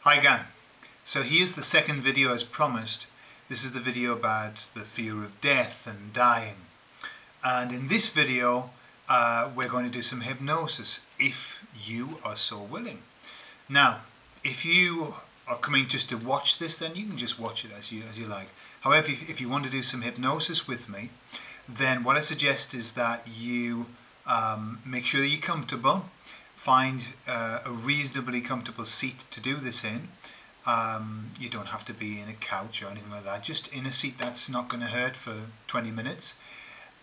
Hi again. So here's the second video as promised. This is the video about the fear of death and dying. And in this video we're going to do some hypnosis if you are so willing. Now if you are coming just to watch this, then you can just watch it as you like. However, if you want to do some hypnosis with me, then what I suggest is that you make sure that you're comfortable. Find a reasonably comfortable seat to do this in. You don't have to be in a couch or anything like that, just in a seat that's not going to hurt for 20 minutes.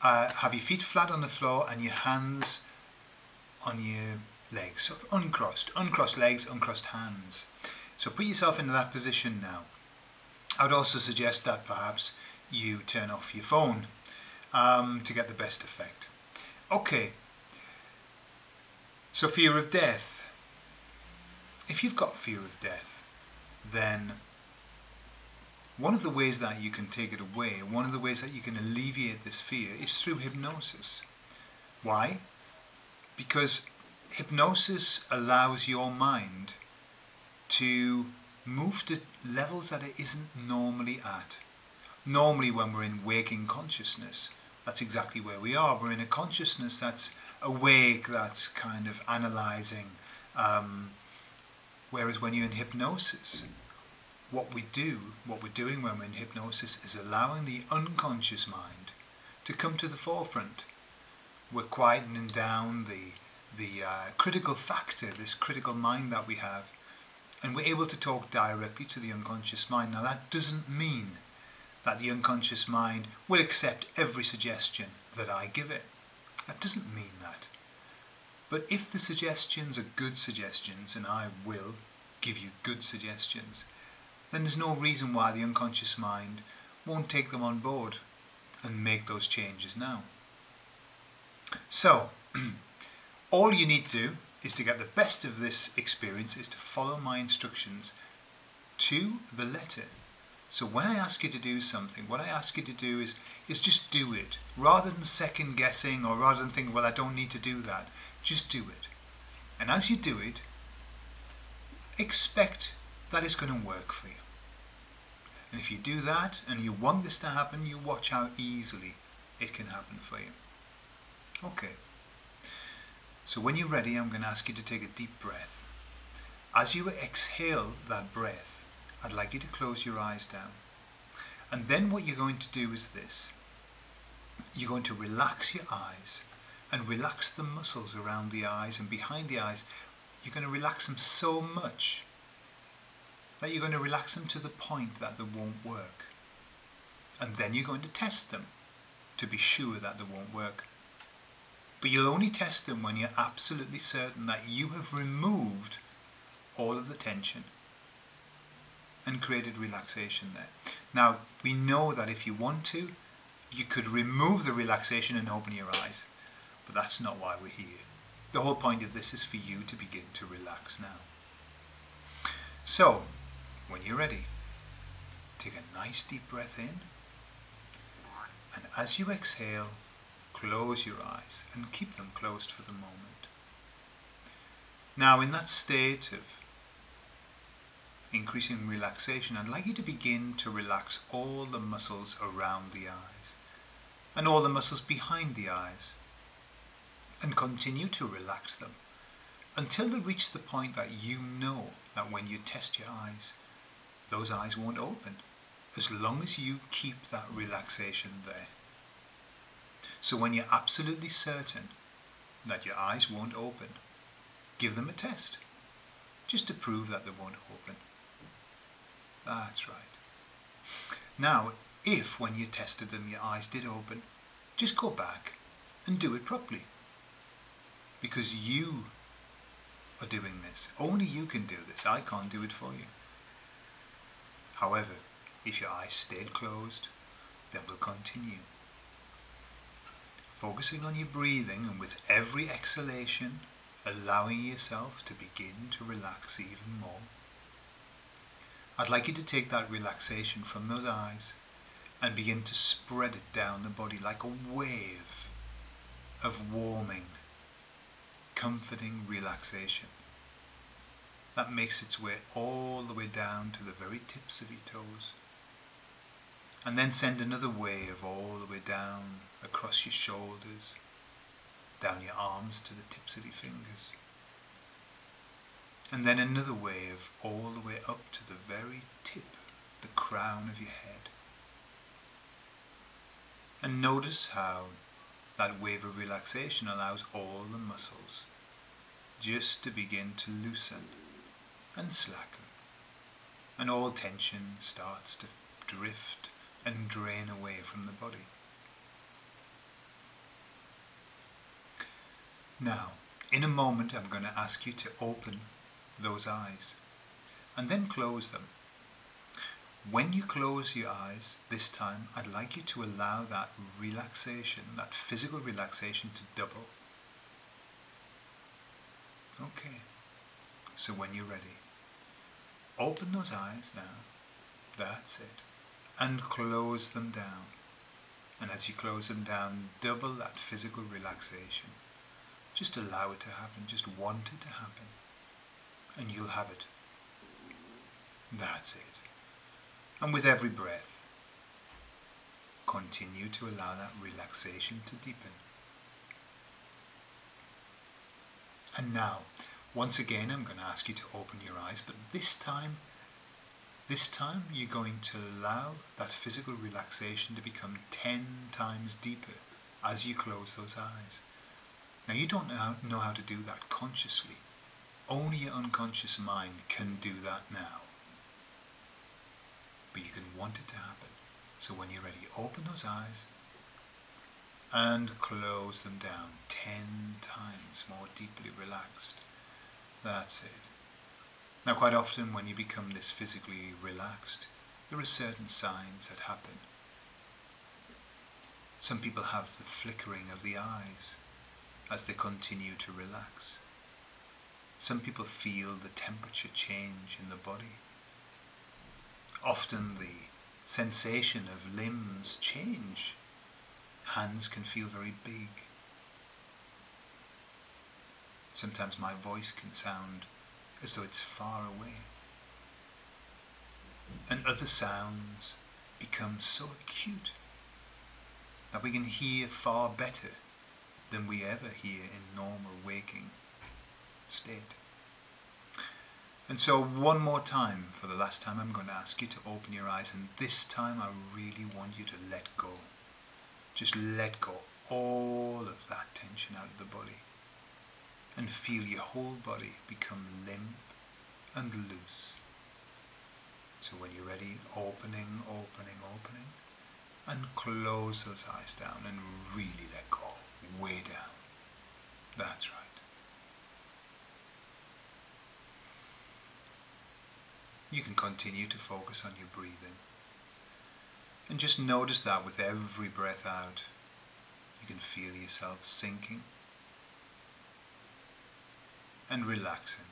Have your feet flat on the floor and your hands on your legs, so uncrossed legs, uncrossed hands. So put yourself into that position now. I would also suggest that perhaps you turn off your phone to get the best effect. Okay. So fear of death. If you've got fear of death, then one of the ways that you can take it away, one of the ways that you can alleviate this fear is through hypnosis. Why? Because hypnosis allows your mind to move to levels that it isn't normally at. Normally when we're in waking consciousness, that's exactly where we are. We're in a consciousness that's awake, that's kind of analysing. Whereas when you're in hypnosis, what we're doing when we're in hypnosis is allowing the unconscious mind to come to the forefront. We're quietening down the critical factor, this critical mind that we have, and we're able to talk directly to the unconscious mind. Now that doesn't mean that the unconscious mind will accept every suggestion that I give it. That doesn't mean that. But if the suggestions are good suggestions, and I will give you good suggestions, then there's no reason why the unconscious mind won't take them on board and make those changes now. So, all you need to do is to get the best of this experience is to follow my instructions to the letter. So when I ask you to do something, what I ask you to do is just do it. Rather than second guessing or rather than thinking, well, I don't need to do that. Just do it. And as you do it, expect that it's going to work for you. And if you do that and you want this to happen, you watch how easily it can happen for you. Okay. So when you're ready, I'm going to ask you to take a deep breath. As you exhale that breath, I'd like you to close your eyes down. And then what you're going to do is this. You're going to relax your eyes and relax the muscles around the eyes and behind the eyes. You're going to relax them so much that you're going to relax them to the point that they won't work. And then you're going to test them to be sure that they won't work. But you'll only test them when you're absolutely certain that you have removed all of the tension and created relaxation there. Now, we know that if you want to, you could remove the relaxation and open your eyes. But that's not why we're here. The whole point of this is for you to begin to relax now. So, when you're ready, take a nice deep breath in. And as you exhale, close your eyes and keep them closed for the moment. Now, in that state of increasing relaxation, I'd like you to begin to relax all the muscles around the eyes and all the muscles behind the eyes, and continue to relax them until they reach the point that you know that when you test your eyes, those eyes won't open, as long as you keep that relaxation there. So when you're absolutely certain that your eyes won't open, give them a test, just to prove that they won't open. That's right. Now, if when you tested them your eyes did open, just go back and do it properly. Because you are doing this. Only you can do this. I can't do it for you. However, if your eyes stayed closed, then we'll continue. Focusing on your breathing, and with every exhalation, allowing yourself to begin to relax even more. I'd like you to take that relaxation from those eyes and begin to spread it down the body like a wave of warming, comforting relaxation. that makes its way all the way down to the very tips of your toes. And then send another wave all the way down across your shoulders, down your arms to the tips of your fingers. And then another wave all the way up to the very tip, the crown of your head. And notice how that wave of relaxation allows all the muscles just to begin to loosen and slacken. And all tension starts to drift and drain away from the body. Now, in a moment I'm going to ask you to open those eyes and then close them. When you close your eyes this time, I'd like you to allow that relaxation, that physical relaxation, to double. Okay, so when you're ready, open those eyes now, that's it, and close them down. And as you close them down, double that physical relaxation. Just allow it to happen, just want it to happen, and you'll have it. That's it. And with every breath, continue to allow that relaxation to deepen. And now, once again, I'm going to ask you to open your eyes, but this time you're going to allow that physical relaxation to become 10 times deeper as you close those eyes. Now, you don't know how to do that consciously. Only your unconscious mind can do that now. But you can want it to happen. So when you're ready, open those eyes and close them down 10 times more deeply relaxed. That's it. Now, quite often when you become this physically relaxed, there are certain signs that happen. Some people have the flickering of the eyes as they continue to relax. Some people feel the temperature change in the body. Often the sensation of limbs change. Hands can feel very big. Sometimes my voice can sound as though it's far away. And other sounds become so acute that we can hear far better than we ever hear in normal waking state. And so one more time, for the last time, I'm going to ask you to open your eyes, and this time I really want you to let go. Just let go all of that tension out of the body and feel your whole body become limp and loose. So when you're ready, opening, and close those eyes down and really let go, way down. That's right. You can continue to focus on your breathing. And just notice that with every breath out, you can feel yourself sinking and relaxing.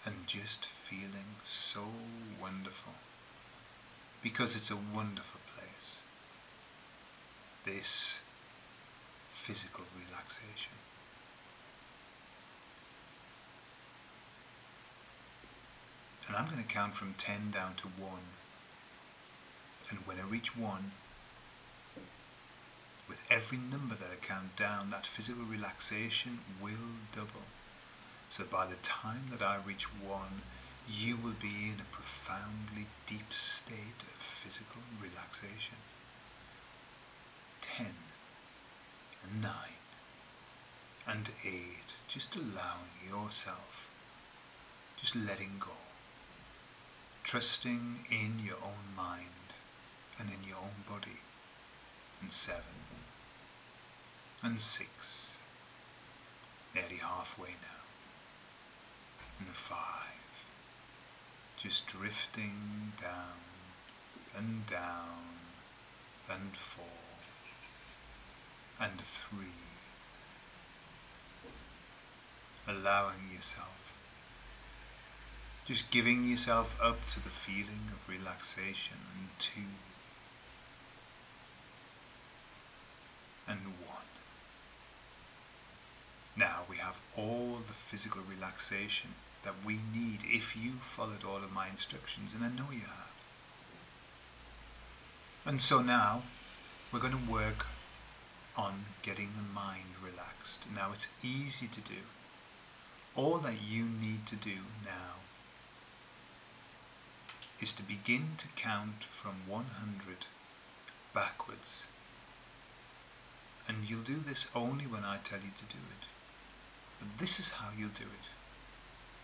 And just feeling so wonderful. Because it's a wonderful place. This physical relaxation. And I'm going to count from 10 down to 1. And when I reach 1, with every number that I count down, that physical relaxation will double. So by the time that I reach 1, you will be in a profoundly deep state of physical relaxation. 10, 9, and 8. Just allowing yourself, just letting go. Trusting in your own mind and in your own body. And 7 and 6, nearly halfway now. And 5, just drifting down and down, and 4 and 3, allowing yourself, just giving yourself up to the feeling of relaxation, and 2 and 1. Now we have all the physical relaxation that we need if you followed all of my instructions, and I know you have. And so now we're going to work on getting the mind relaxed. Now it's easy to do. All that you need to do now is to begin to count from 100 backwards. And you'll do this only when I tell you to do it. But this is how you'll do it.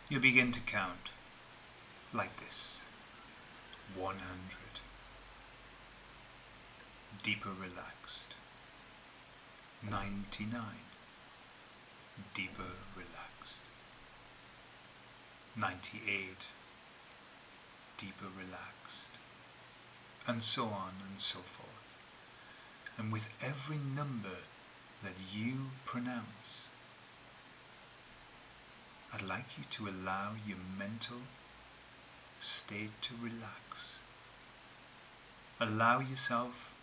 You'll begin to count like this. 100. Deeper relaxed. 99. Deeper relaxed. 98. Deeper relaxed. And so on and so forth. And with every number that you pronounce, I'd like you to allow your mental state to relax. Allow yourself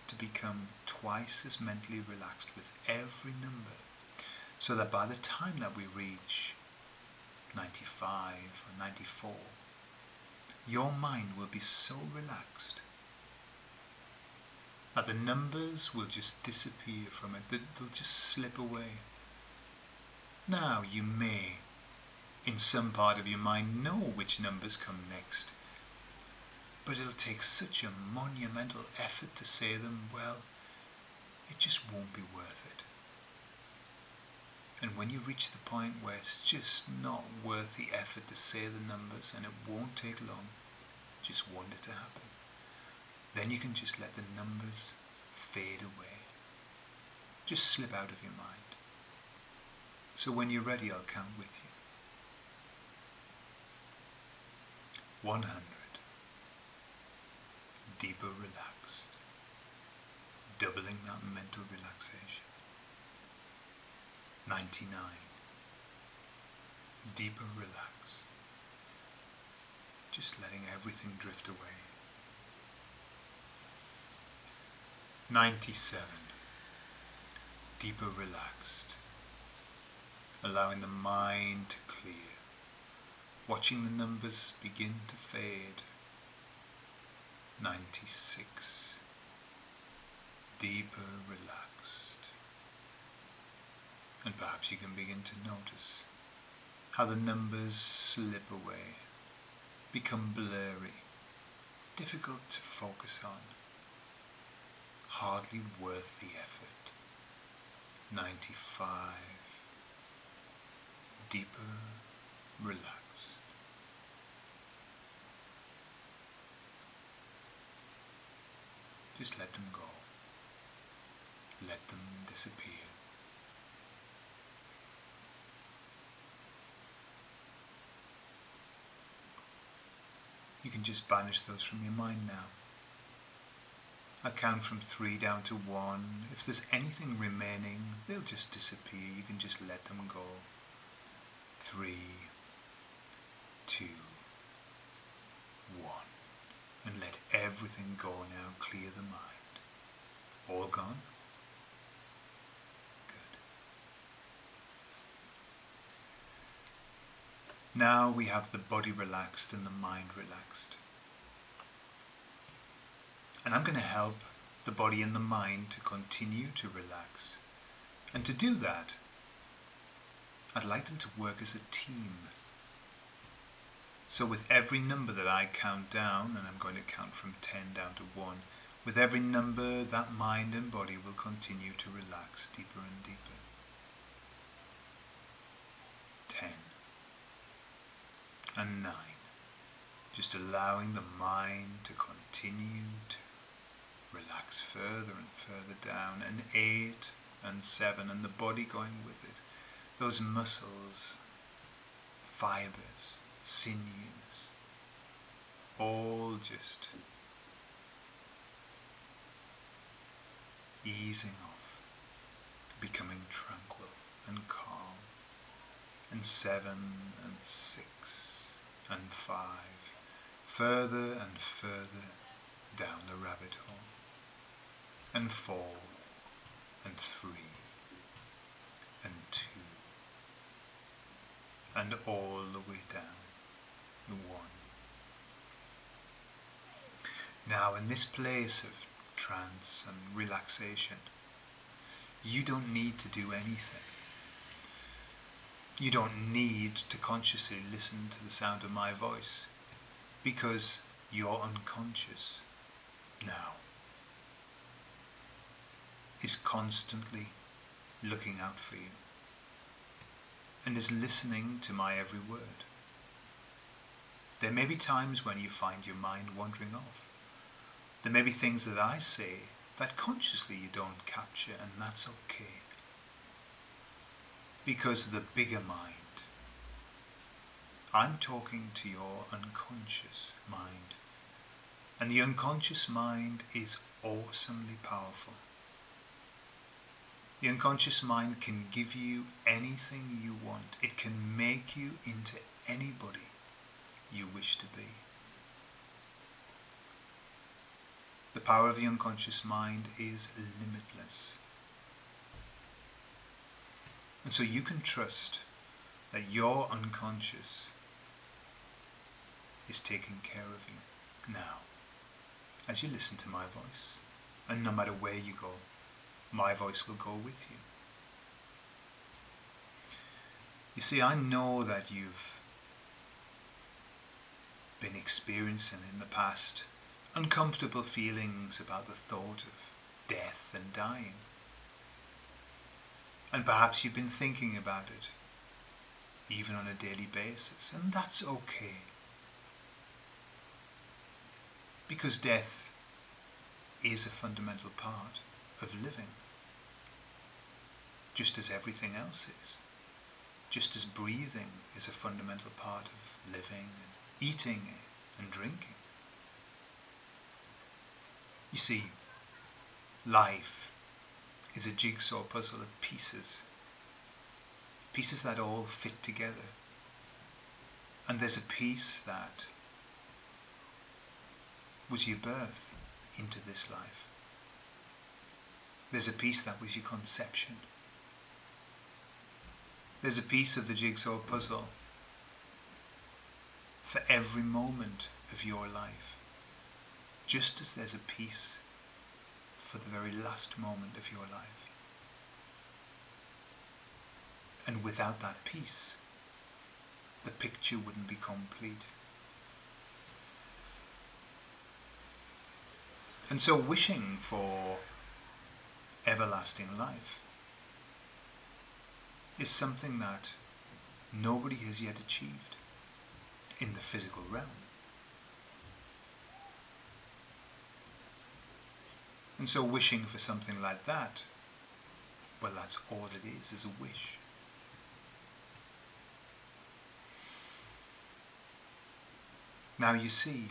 to become twice as mentally relaxed with every number, so that by the time that we reach 95 or 94, your mind will be so relaxed that the numbers will just disappear from it, they'll just slip away. Now you may, in some part of your mind, know which numbers come next, but it'll take such a monumental effort to say them, well, it just won't be worth it. And when you reach the point where it's just not worth the effort to say the numbers, and it won't take long, just want it to happen, then you can just let the numbers fade away. Just slip out of your mind. So when you're ready, I'll count with you. 100. Deeper relaxed. Doubling that mental relaxation. 99. Deeper relaxed. Just letting everything drift away. 97. Deeper relaxed. Allowing the mind to clear. Watching the numbers begin to fade. 96. Deeper relaxed. And perhaps you can begin to notice how the numbers slip away, become blurry, difficult to focus on, hardly worth the effort. 95. Deeper relaxed. Just let them go. Let them disappear. You can just banish those from your mind now. I'll count from 3 down to 1. If there's anything remaining, they'll just disappear. You can just let them go. 3, 2, 1. And let everything go now. Clear the mind. All gone? Good. Now we have the body relaxed and the mind relaxed. And I'm going to help the body and the mind to continue to relax. And to do that, I'd like them to work as a team. So with every number that I count down, and I'm going to count from 10 down to 1, with every number that mind and body will continue to relax deeper and deeper. 10 and 9. Just allowing the mind to continue to relax further and further down, and 8 and 7, and the body going with it. Those muscles, fibers, sinews, all just easing off, becoming tranquil and calm. And 7 and 6 and 5, further and further down the rabbit hole. And 4 and 3 and 2, and all the way down to 1. Now, in this place of trance and relaxation, you don't need to do anything. You don't need to consciously listen to the sound of my voice, because your unconscious now is constantly looking out for you and is listening to my every word. There may be times when you find your mind wandering off. There may be things that I say that consciously you don't capture, and that's okay. Because the bigger mind, I'm talking to your unconscious mind. And the unconscious mind is awesomely powerful. The unconscious mind can give you anything you want. It can make you into anybody you wish to be. The power of the unconscious mind is limitless. And so you can trust that your unconscious is taking care of you now, as you listen to my voice. And no matter where you go, my voice will go with you. You see, I know that you've been experiencing in the past uncomfortable feelings about the thought of death and dying. And perhaps you've been thinking about it, even on a daily basis, and that's okay. Because death is a fundamental part of living, just as everything else is. Just as breathing is a fundamental part of living and eating and drinking. You see, life is a jigsaw puzzle of pieces. Pieces that all fit together. And there's a piece that was your birth into this life. There's a piece that was your conception. There's a piece of the jigsaw puzzle for every moment of your life. Just as there's a piece for the very last moment of your life. And without that piece, the picture wouldn't be complete. And so wishing for everlasting life is something that nobody has yet achieved in the physical realm. And so wishing for something like that, well, that's all it is a wish. Now you see,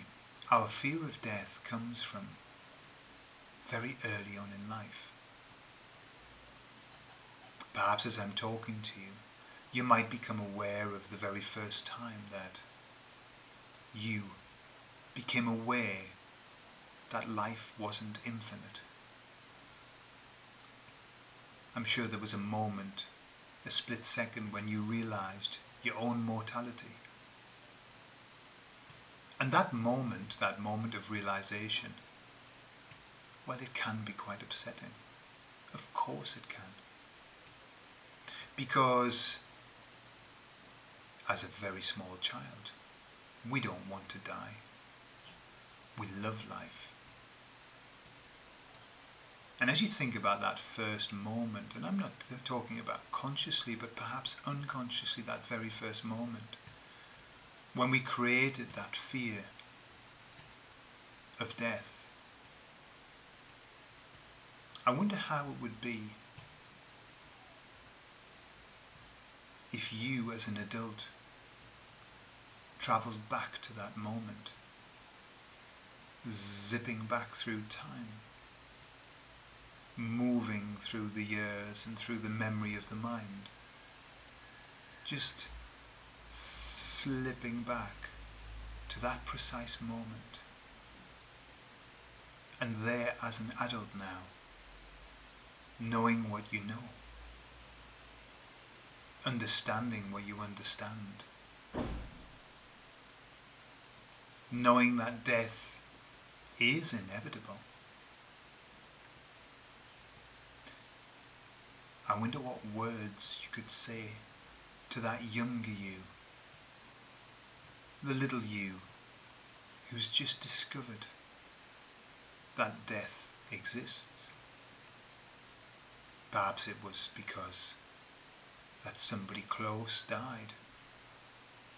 our fear of death comes from very early on in life. Perhaps as I'm talking to you, you might become aware of the very first time that you became aware that life wasn't infinite. I'm sure there was a moment, a split second, when you realized your own mortality. And that moment of realization, well, it can be quite upsetting. Of course it can. Because as a very small child, we don't want to die. We love life. And as you think about that first moment, and I'm not talking about consciously, but perhaps unconsciously, that very first moment, when we created that fear of death, I wonder how it would be if you as an adult travelled back to that moment, zipping back through time, moving through the years and through the memory of the mind, just slipping back to that precise moment, and there as an adult now, knowing what you know, understanding what you understand. Knowing that death is inevitable. I wonder what words you could say to that younger you, the little you who's just discovered that death exists. Perhaps it was because that somebody close died.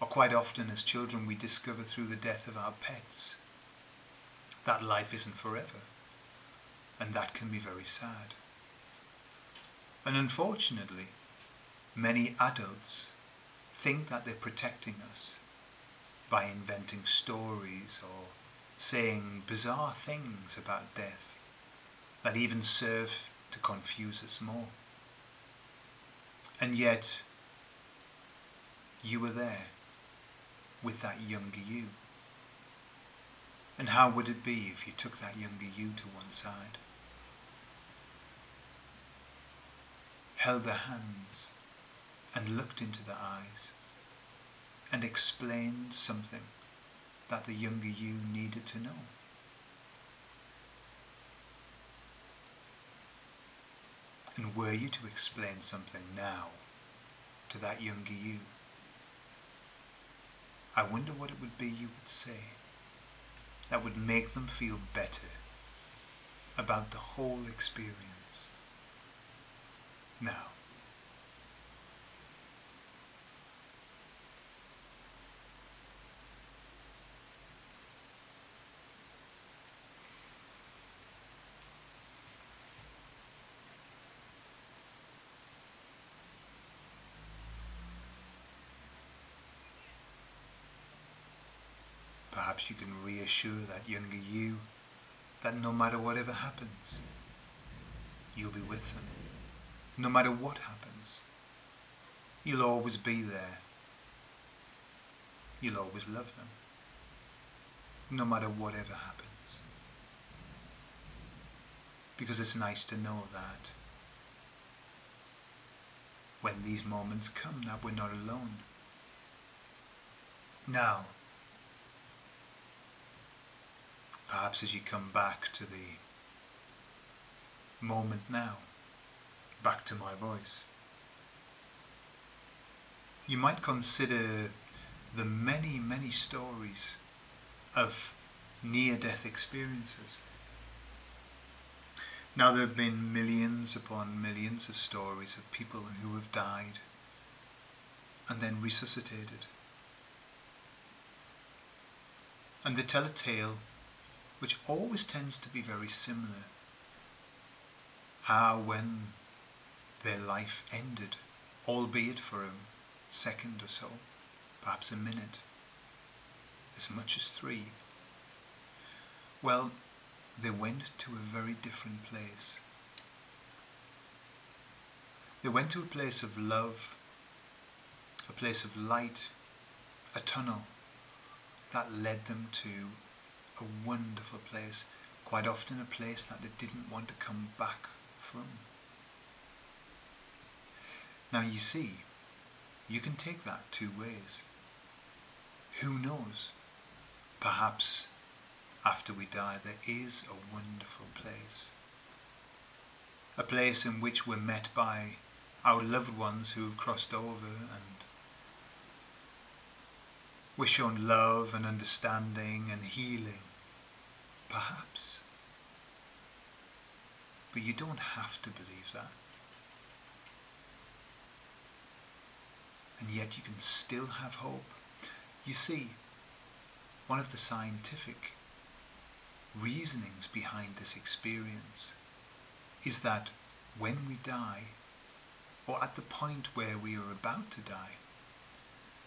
Or quite often as children we discover through the death of our pets that life isn't forever, and that can be very sad. And unfortunately, many adults think that they're protecting us by inventing stories or saying bizarre things about death that even serve to confuse us more. And yet, you were there with that younger you. And how would it be if you took that younger you to one side, held their hands and looked into their eyes and explained something that the younger you needed to know? And were you to explain something now to that younger you, I wonder what it would be you would say that would make them feel better about the whole experience. Now, perhaps you can reassure that younger you that no matter whatever happens, you'll be with them. No matter what happens, you'll always be there. You'll always love them. No matter whatever happens. Because it's nice to know that when these moments come, that we're not alone. Now, perhaps as you come back to the moment now, back to my voice, you might consider the many, many stories of near-death experiences. Now there have been millions upon millions of stories of people who have died and then resuscitated. And they tell a tale which always tends to be very similar. How when their life ended, albeit for a second or so, perhaps a minute, as much as 3, well, they went to a very different place. They went to a place of love, a place of light, a tunnel that led them to a wonderful place, quite often a place that they didn't want to come back from. Now you see, you can take that 2 ways. Who knows? Perhaps after we die there is a wonderful place. A place in which we're met by our loved ones who have crossed over and we're shown love and understanding and healing. Perhaps. But you don't have to believe that. And yet you can still have hope. You see, one of the scientific reasonings behind this experience is that when we die, or at the point where we are about to die,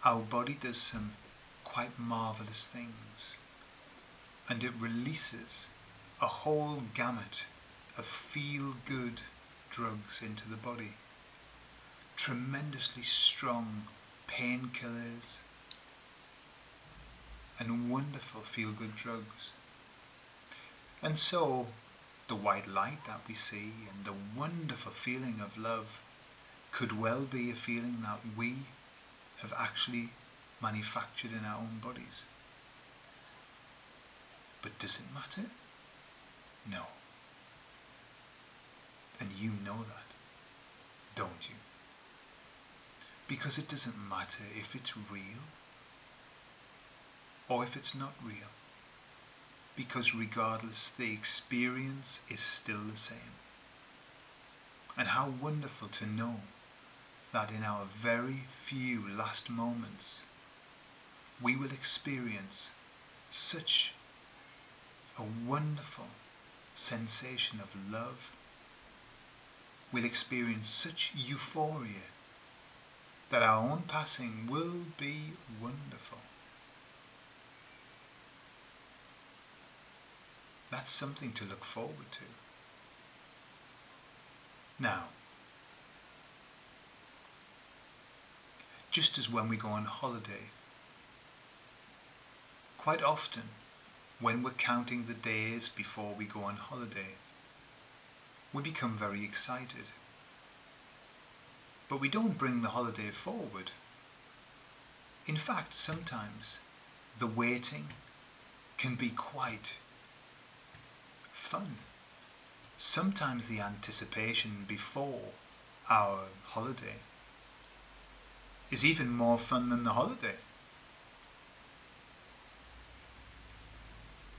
our body does some quite marvelous things, and it releases a whole gamut of feel-good drugs into the body. Tremendously strong painkillers and wonderful feel-good drugs. And so the white light that we see and the wonderful feeling of love could well be a feeling that we have actually manufactured in our own bodies. But does it matter? No. And you know that, don't you? Because it doesn't matter if it's real or if it's not real. Because regardless, the experience is still the same. And how wonderful to know that in our very few last moments, we will experience such a wonderful sensation of love. We'll experience such euphoria that our own passing will be wonderful. That's something to look forward to. Now, just as when we go on holiday, quite often when we're counting the days before we go on holiday, we become very excited. But we don't bring the holiday forward. In fact, sometimes the waiting can be quite fun. Sometimes the anticipation before our holiday is even more fun than the holiday.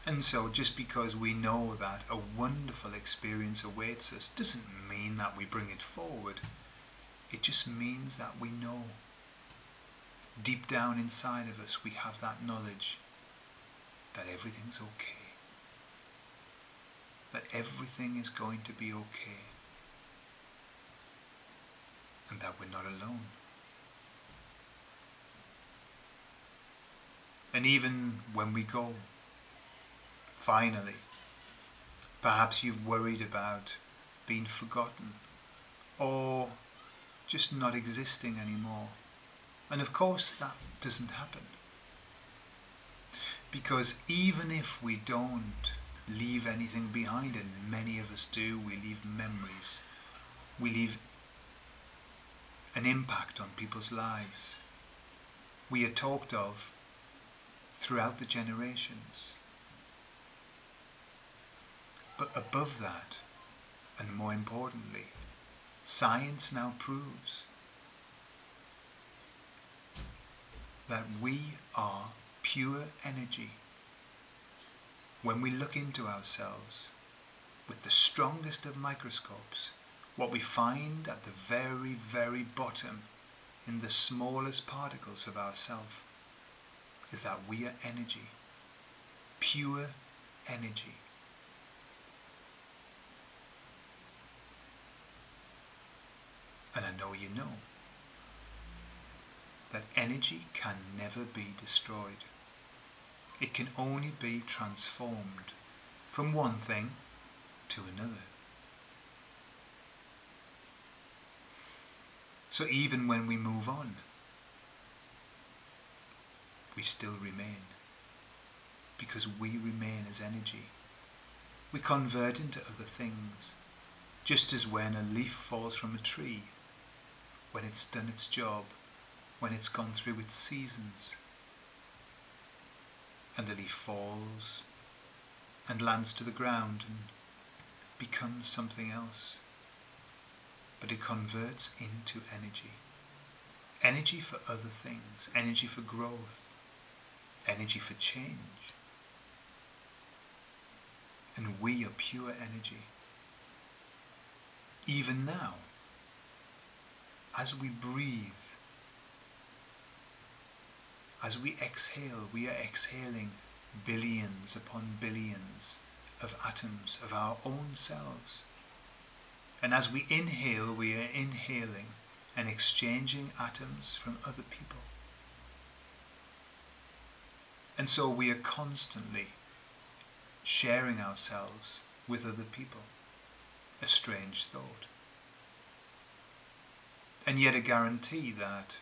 And so just because we know that a wonderful experience awaits us doesn't mean that we bring it forward. It just means that we know. Deep down inside of us we have that knowledge that everything's okay. That everything is going to be okay. And that we're not alone. And even when we go, finally, perhaps you've worried about being forgotten or just not existing anymore. And of course that doesn't happen. Because even if we don't leave anything behind, and many of us do, we leave memories, we leave an impact on people's lives. We are talked of throughout the generations. But above that, and more importantly, science now proves that we are pure energy. When we look into ourselves with the strongest of microscopes, what we find at the very, very bottom, in the smallest particles of ourself, is that we are energy, pure energy. And I know you know that energy can never be destroyed. It can only be transformed from one thing to another. So even when we move on, we still remain, because we remain as energy. We convert into other things, just as when a leaf falls from a tree, when it's done its job, when it's gone through its seasons, and the leaf falls and lands to the ground and becomes something else. But it converts into energy. Energy for other things, energy for growth, energy for change. And we are pure energy. Even now, as we breathe, as we exhale, we are exhaling billions upon billions of atoms of our own selves. And as we inhale, we are inhaling and exchanging atoms from other people. And so we are constantly sharing ourselves with other people. A strange thought. And yet a guarantee that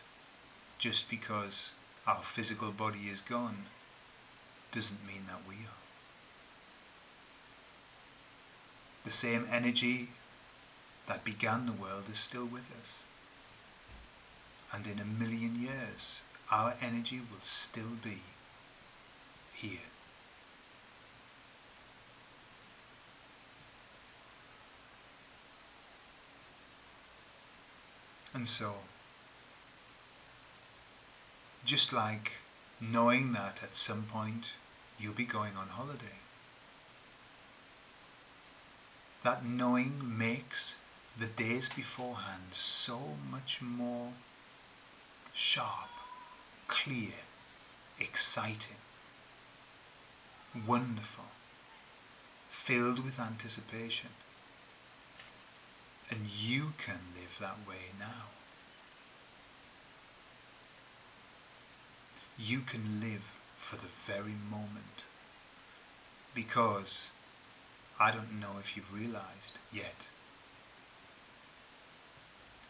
just because our physical body is gone doesn't mean that we are. The same energy that began the world is still with us. and in 1,000,000 years our energy will still be here. And so, just like knowing that at some point you'll be going on holiday, that knowing makes the days beforehand so much more sharp, clear, exciting, wonderful, filled with anticipation. And you can live that way now. You can live for the very moment, because I don't know if you've realized yet,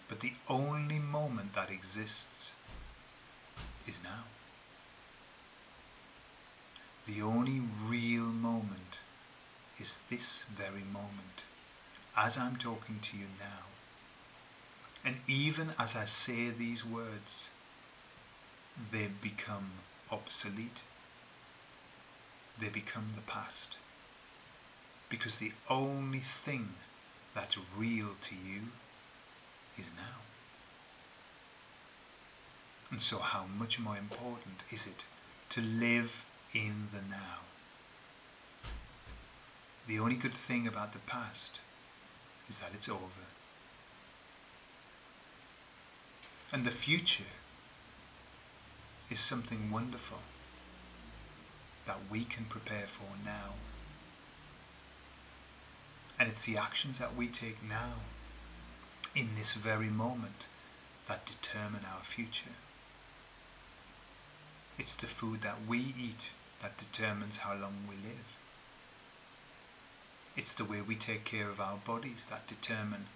but the only moment that exists is now. The only real moment is this very moment, as I'm talking to you now. And even as I say these words, they become obsolete. They become the past. Because the only thing that's real to you is now. And so how much more important is it to live in the now? The only good thing about the past is that it's over. And the future is something wonderful that we can prepare for now. And it's the actions that we take now, in this very moment, that determine our future. It's the food that we eat that determines how long we live. It's the way we take care of our bodies that determine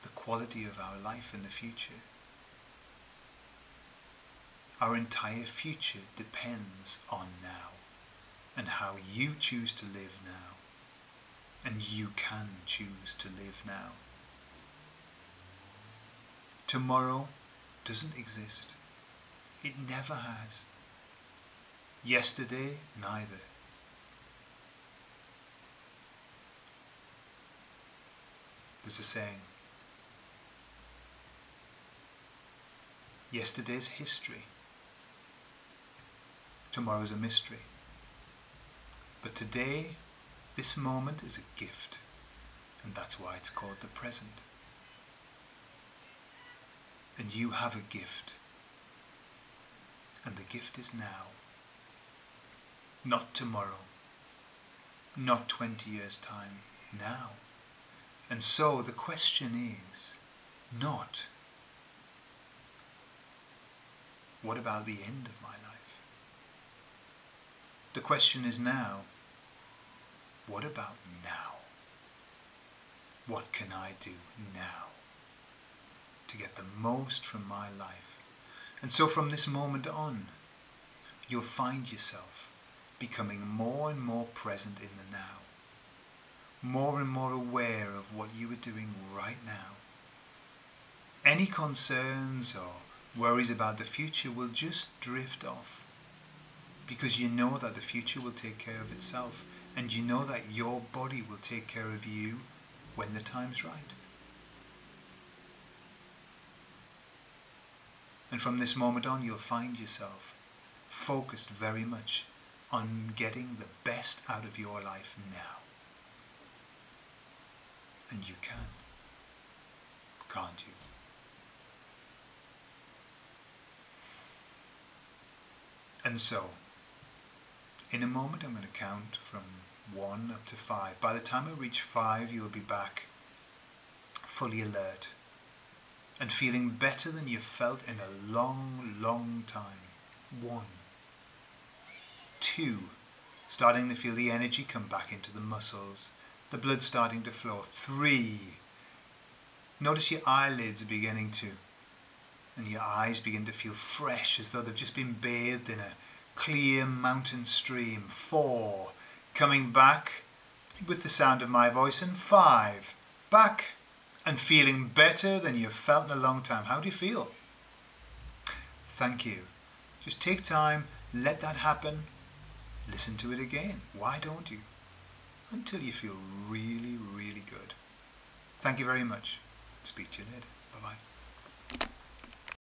the quality of our life in the future. Our entire future depends on now, and how you choose to live now. And you can choose to live now. Tomorrow doesn't exist. It never has. Yesterday, neither. There's a saying, yesterday's history, tomorrow's a mystery. But today, this moment is a gift, and that's why it's called the present. And you have a gift, and the gift is now. Not tomorrow, not 20 years' time, now. And so the question is not, what about the end of my life? The question is now, what about now? What can I do now to get the most from my life? And so from this moment on, you'll find yourself becoming more and more present in the now, more and more aware of what you are doing right now. Any concerns or worries about the future will just drift off, because you know that the future will take care of itself, and you know that your body will take care of you when the time's right. And from this moment on, you'll find yourself focused very much on getting the best out of your life now. And you can, can't you? And so, in a moment I'm going to count from 1 up to 5. By the time I reach 5, you'll be back fully alert and feeling better than you've felt in a long, long time. 1. 2. Starting to feel the energy come back into the muscles. The blood starting to flow. 3. Notice your eyelids beginning to, and your eyes begin to feel fresh, as though they've just been bathed in a clear mountain stream. 4. Coming back with the sound of my voice. And 5. Back and feeling better than you've felt in a long time. How do you feel? Thank you. Just take time, let that happen, listen to it again. Why don't you? Until you feel really, really good. Thank you very much. Speak to you later. Bye-bye.